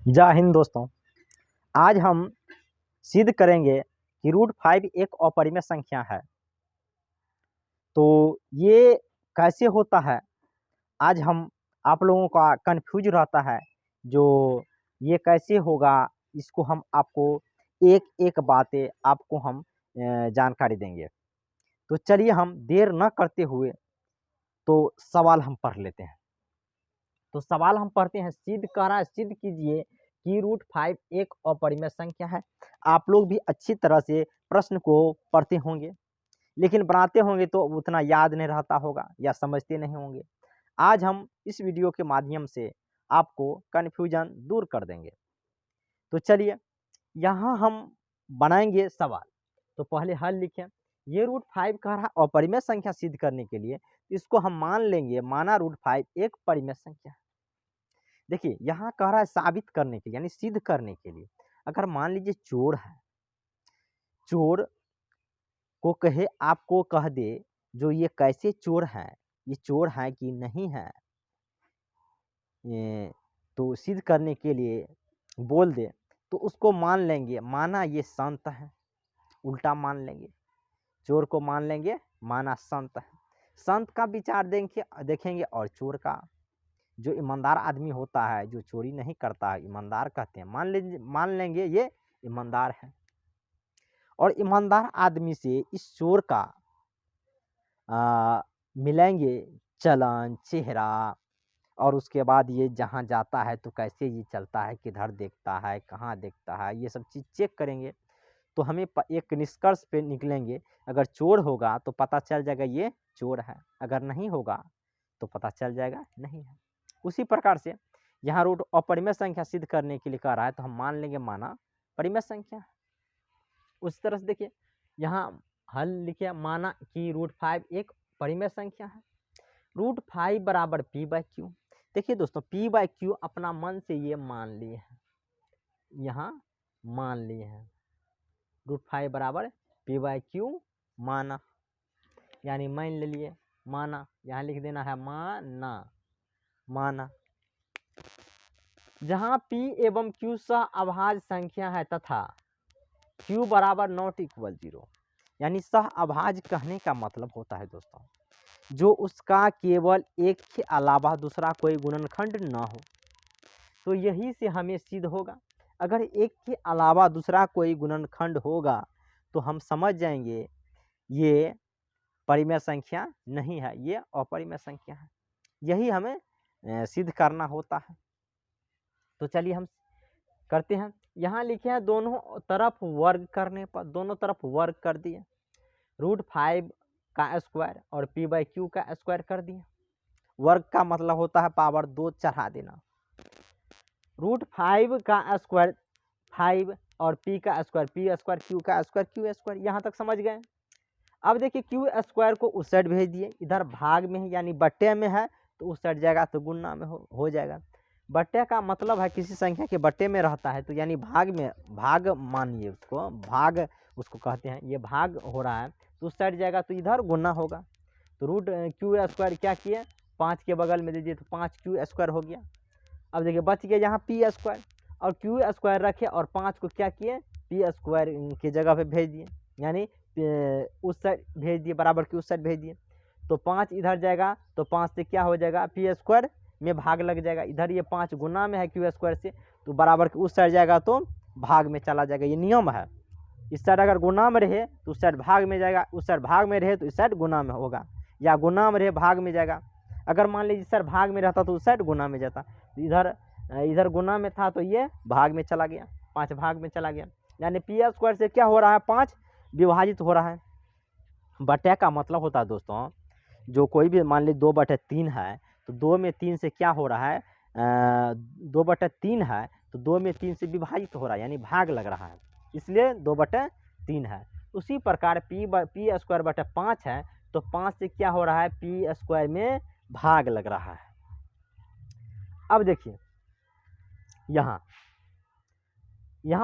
जय हिंद दोस्तों। आज हम सिद्ध करेंगे कि √5 एक अपरिमेय संख्या है। तो ये कैसे होता है, आज हम आप लोगों का कन्फ्यूज रहता है जो ये कैसे होगा, इसको हम आपको एक एक बातें आपको हम जानकारी देंगे। तो चलिए हम देर न करते हुए तो सवाल हम पढ़ लेते हैं। तो सवाल हम पढ़ते हैं। सिद्ध कह रहा है, सिद्ध कीजिए कि √5 एक अपरिमेय संख्या है। आप लोग भी अच्छी तरह से प्रश्न को पढ़ते होंगे, लेकिन बनाते होंगे तो उतना याद नहीं रहता होगा या समझते नहीं होंगे। आज हम इस वीडियो के माध्यम से आपको कन्फ्यूजन दूर कर देंगे। तो चलिए यहाँ हम बनाएंगे सवाल। तो पहले हल लिखें। ये √5 कह रहा है अपरिमेय संख्या सिद्ध करने के लिए इसको हम मान लेंगे, माना √5 एक परिमेय संख्या है। देखिए यहाँ कह रहा है साबित करने के लिए, यानी सिद्ध करने के लिए। अगर मान लीजिए चोर है, चोर को कहे, आपको कह दे जो ये कैसे चोर है, ये चोर है कि नहीं है, ये तो सिद्ध करने के लिए बोल दे तो उसको मान लेंगे, माना ये संत है। उल्टा मान लेंगे, चोर को मान लेंगे माना संत है। संत का विचार देखेंगे और चोर का, जो ईमानदार आदमी होता है, जो चोरी नहीं करता है, ईमानदार कहते हैं, मान लेंगे ये ईमानदार है। और ईमानदार आदमी से इस चोर का मिलेंगे चलन, चेहरा, और उसके बाद ये जहाँ जाता है तो कैसे ये चलता है, किधर देखता है, कहाँ देखता है, ये सब चीज़ चेक करेंगे तो हमें एक निष्कर्ष पे निकलेंगे। अगर चोर होगा तो पता चल जाएगा ये चोर है, अगर नहीं होगा तो पता चल जाएगा नहीं है। उसी प्रकार से यहाँ रूट अपरिमेय संख्या सिद्ध करने के लिए कह रहा है तो हम मान लेंगे माना परिमेय संख्या। उस तरह से देखिए यहाँ हल लिखे, माना कि √5 एक परिमेय संख्या है। √5 बराबर p/q। देखिए दोस्तों p/q अपना मन से ये मान लिए हैं, यहाँ मान लिए हैं। √5 बराबर p/q माना, यानी मान ले लिए, माना, यहाँ लिख देना है माना, माना। जहाँ p एवं q सह अभाज्य संख्या है तथा q बराबर नॉट इक्वल 0, यानी सह अभाज्य कहने का मतलब होता है दोस्तों जो उसका केवल एक के अलावा दूसरा कोई गुणनखंड न हो। तो यही से हमें सिद्ध होगा। अगर एक के अलावा दूसरा कोई गुणनखंड होगा तो हम समझ जाएंगे ये परिमेय संख्या नहीं है, ये अपरिमेय संख्या है। यही हमें सिद्ध करना होता है। तो चलिए हम करते हैं। यहाँ लिखे हैं दोनों तरफ वर्ग करने पर, दोनों तरफ वर्ग कर दिए, √5 का स्क्वायर और p/q का स्क्वायर कर दिए। वर्ग का मतलब होता है पावर 2 चढ़ा देना। √5 का स्क्वायर 5 और p का स्क्वायर p², q का स्क्वायर q²। यहाँ तक समझ गए। अब देखिए q² को उस साइड भेज दिए, इधर भाग में है यानी बट्टे में है तो उस साइड जाएगा तो गुना में हो जाएगा। बट्टे का मतलब है किसी संख्या के बट्टे में रहता है तो यानी भाग में, भाग मानिए उसको, भाग उसको कहते हैं, ये भाग हो रहा है तो उस साइड जाएगा तो इधर गुना होगा। तो √q² क्या किए, 5 के बगल में दीजिए तो 5q² हो गया। अब देखिए बच गया यहाँ p² और q² रखे और 5 को क्या किए p² की जगह पे भेज दिए, यानी उस साइड भेज दिए, बराबर की उस साइड भेज दिए। तो 5 इधर जाएगा तो 5 से क्या हो जाएगा, p² में भाग लग जाएगा। इधर ये 5 गुना में है q² से तो बराबर की उस साइड जाएगा तो भाग में चला जाएगा। ये नियम है। इस साइड अगर गुना में रहे तो उस साइड भाग में जाएगा, उस साइड भाग में रहे तो इस साइड गुना में होगा, या गुना में रहे भाग में जाएगा। अगर मान लीजिए इस साइड भाग में रहता तो उस साइड गुना में जाता, इधर गुना में था तो ये भाग में चला गया, 5 भाग में चला गया। यानी p² से क्या हो रहा है, 5 विभाजित हो रहा है। बटे का मतलब होता है दोस्तों जो कोई भी मान लीजिए 2/3 है तो 2 में 3 से क्या हो रहा है, 2/3 है तो 2 में 3 से विभाजित हो रहा है, यानी भाग लग रहा है, इसलिए 2/3 है। उसी प्रकार p²/5 है तो 5 से क्या हो रहा है, p² में भाग लग रहा है। अब देखिए यहाँ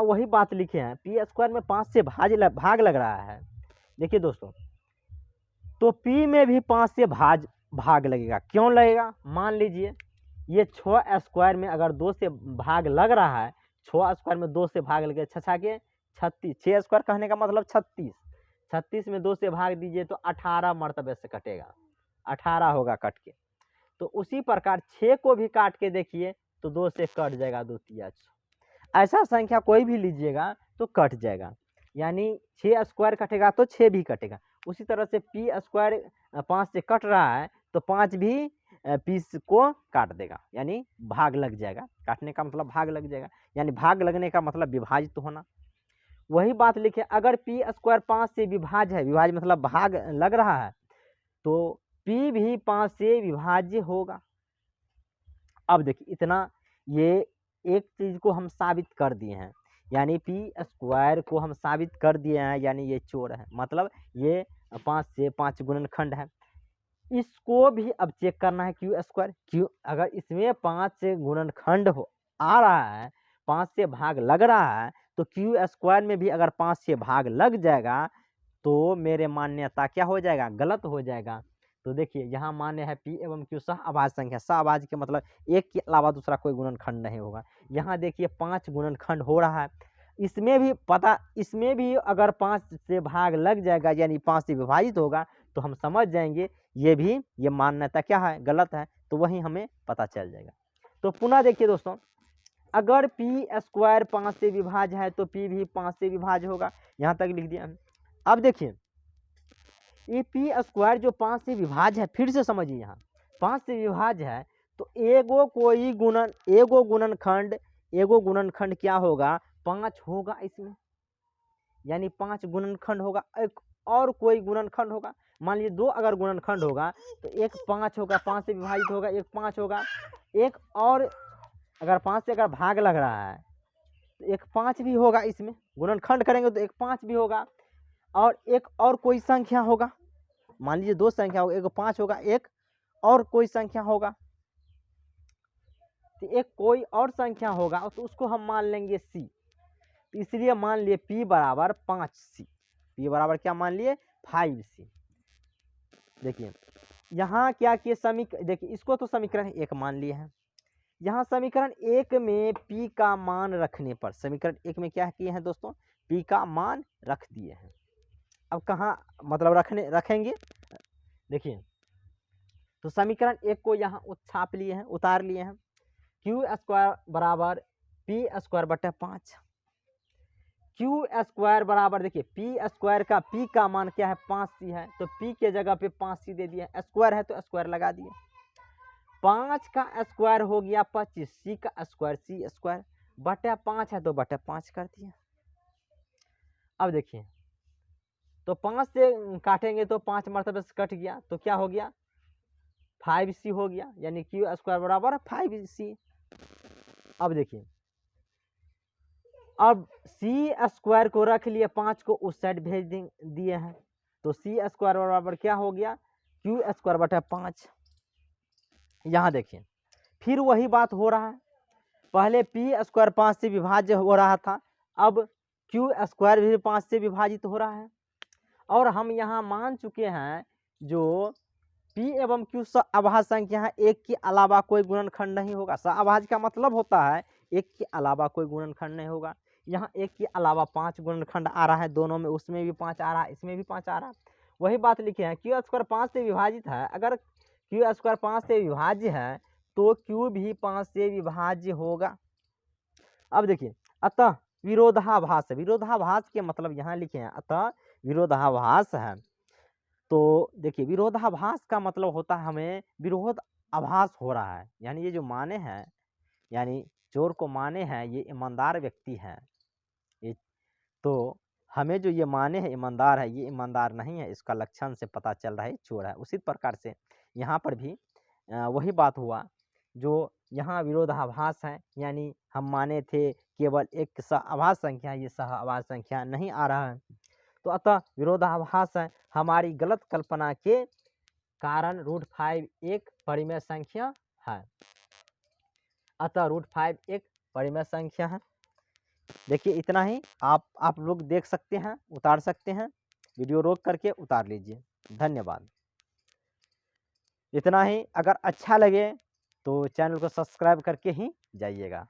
वही बात लिखे हैं, p² में 5 से भाग लग रहा है। देखिए दोस्तों तो p में भी 5 से भाग लगेगा। क्यों लगेगा, मान लीजिए ये 6 स्क्वायर में अगर 2 से भाग लग रहा है, 6 स्क्वायर में 2 से भाग लगे, छछा के 36, 6 स्क्वायर कहने का मतलब 36, 36 में 2 से भाग दीजिए तो 18 मर्तबे से कटेगा, 18 होगा कट के। तो उसी प्रकार 6 को भी काट के देखिए तो 2 से कट जाएगा, 2 तिया 6। ऐसा संख्या कोई भी लीजिएगा तो कट जाएगा, यानी 6 स्क्वायर कटेगा तो 6 भी कटेगा। उसी तरह से पी स्क्वायर 5 से कट रहा है तो 5 भी पीस को काट देगा, यानी भाग लग जाएगा। काटने का मतलब भाग लग जाएगा, यानी भाग लगने का मतलब विभाजित होना। वही बात लिखे, अगर पी स्क्वायर 5 से विभाज्य है, विभाज्य मतलब भाग लग रहा है, तो पी भी 5 से विभाज्य होगा। अब देखिए इतना, ये एक चीज को हम साबित कर दिए हैं, यानी पी स्क्वायर को हम साबित कर दिए हैं, यानी ये चोर है, मतलब ये 5 से 5 गुणनखंड है। इसको भी अब चेक करना है क्यू स्क्वायर, क्यू अगर इसमें 5 से गुणनखंड हो आ रहा है, 5 से भाग लग रहा है, तो क्यू स्क्वायर में भी अगर 5 से भाग लग जाएगा तो मेरे मान्यता क्या हो जाएगा, गलत हो जाएगा। तो देखिए यहाँ मान्य है पी एवं क्यू सह अभाज्य संख्या, सह अभाज्य के मतलब एक के अलावा दूसरा कोई गुणनखंड नहीं होगा। यहाँ देखिए 5 गुणनखंड हो रहा है, इसमें भी पता, इसमें भी अगर 5 से भाग लग जाएगा यानी 5 से विभाजित होगा तो हम समझ जाएंगे ये भी, ये मान्यता क्या है, गलत है। तो वही हमें पता चल जाएगा। तो पुनः देखिए दोस्तों, अगर पी स्क्वायर 5 से विभाज्य है तो पी भी 5 से विभाज्य होगा, यहाँ तक लिख दिया। अब देखिए ये पी स्क्वायर जो 5 से विभाज्य है, फिर से समझिए, यहाँ 5 से विभाज्य है तो एगो गुणनखंड क्या होगा, 5 होगा इसमें, यानी 5 गुणनखंड होगा। एक और कोई गुणनखंड होगा, मान लीजिए 2 अगर गुणनखंड होगा तो एक 5 होगा, 5 से विभाजित होगा, एक 5 होगा। एक और अगर 5 से अगर भाग लग रहा है तो एक 5 भी होगा, इसमें गुणनखंड करेंगे तो एक 5 भी होगा। और एक और कोई संख्या होगा, मान लीजिए 2 संख्या होगा, एक 5 होगा, एक और कोई संख्या होगा, तो एक कोई और संख्या होगा तो उसको हम मान लेंगे सी। तो इसलिए मान लिए P बराबर 5C, P बराबर क्या मान लिए 5C। देखिए यहाँ क्या किए, देखिए इसको तो समीकरण 1 मान लिए हैं, यहाँ समीकरण 1 में P का मान रखने पर, समीकरण 1 में क्या किए हैं दोस्तों, P का मान रख दिए हैं। अब कहाँ मतलब रखेंगे, देखिए तो समीकरण 1 को यहाँ छाप लिए हैं, उतार लिए हैं। क्यू स्क्वायर बराबर पी स्क्वायर बटे 5, क्यू स्क्वायर बराबर, देखिए पी स्क्वायर का पी का मान क्या है 5C है, तो पी के जगह पे 5C दे दिया, स्क्वायर है तो स्क्वायर लगा दिए। 5 का स्क्वायर हो गया 25, सी का स्क्वायर सी स्क्वायर, बटे 5 है तो बटे 5 कर दिया। अब देखिए तो 5 से काटेंगे तो 5 मरतबे से कट गया, तो क्या हो गया 5C हो गया, यानी क्यू स्क्वायर बराबर 5C। अब देखिए, अब सी स्क्वायर को रख लिए, 5 को उस साइड भेज दिए हैं, तो सी स्क्वायर बराबर क्या हो गया क्यू स्क्वायर बटे 5। यहाँ देखिए फिर वही बात हो रहा है, पहले पी स्क्वायर 5 से विभाज्य हो रहा था, अब क्यू स्क्वायर भी 5 से विभाजित हो रहा है। और हम यहाँ मान चुके हैं जो P एवं Q सहअभाज्य संख्या है, एक के अलावा कोई गुणनखंड नहीं होगा। सहअभाज्य का मतलब होता है एक के अलावा कोई गुणनखंड नहीं होगा। यहाँ एक के अलावा 5 गुणनखंड आ रहा है, दोनों में, उसमें भी 5 आ रहा है, इसमें भी 5 आ रहा है। वही बात लिखे हैं, क्यू स्क्वायर 5 से विभाजित है, अगर क्यू स्क्वायर 5 से विभाज्य है तो Q भी 5 से विभाज्य होगा। अब देखिए, अतः विरोधाभास है, विरोधाभास के मतलब यहाँ लिखे हैं, अतः विरोधाभास है। तो देखिए विरोधाभास का मतलब होता है हमें विरोध आभास हो रहा है, यानी ये जो माने हैं, यानी चोर को माने हैं ये ईमानदार व्यक्ति है, ये तो हमें जो ये माने हैं ईमानदार है, ये ईमानदार नहीं है, इसका लक्षण से पता चल रहा है चोर है। उसी प्रकार से यहाँ पर भी वही बात हुआ, जो यहाँ विरोधाभास है, यानी हम माने थे केवल एक सहअभाज्य संख्या, ये सहअभाज्य संख्या नहीं आ रहा है, तो अतः विरोधाभास है। हमारी गलत कल्पना के कारण √5 एक परिमेय संख्या है, अतः √5 एक परिमेय संख्या है। देखिए इतना ही, आप लोग देख सकते हैं, उतार सकते हैं, वीडियो रोक करके उतार लीजिए। धन्यवाद। इतना ही, अगर अच्छा लगे तो चैनल को सब्सक्राइब करके ही जाइएगा।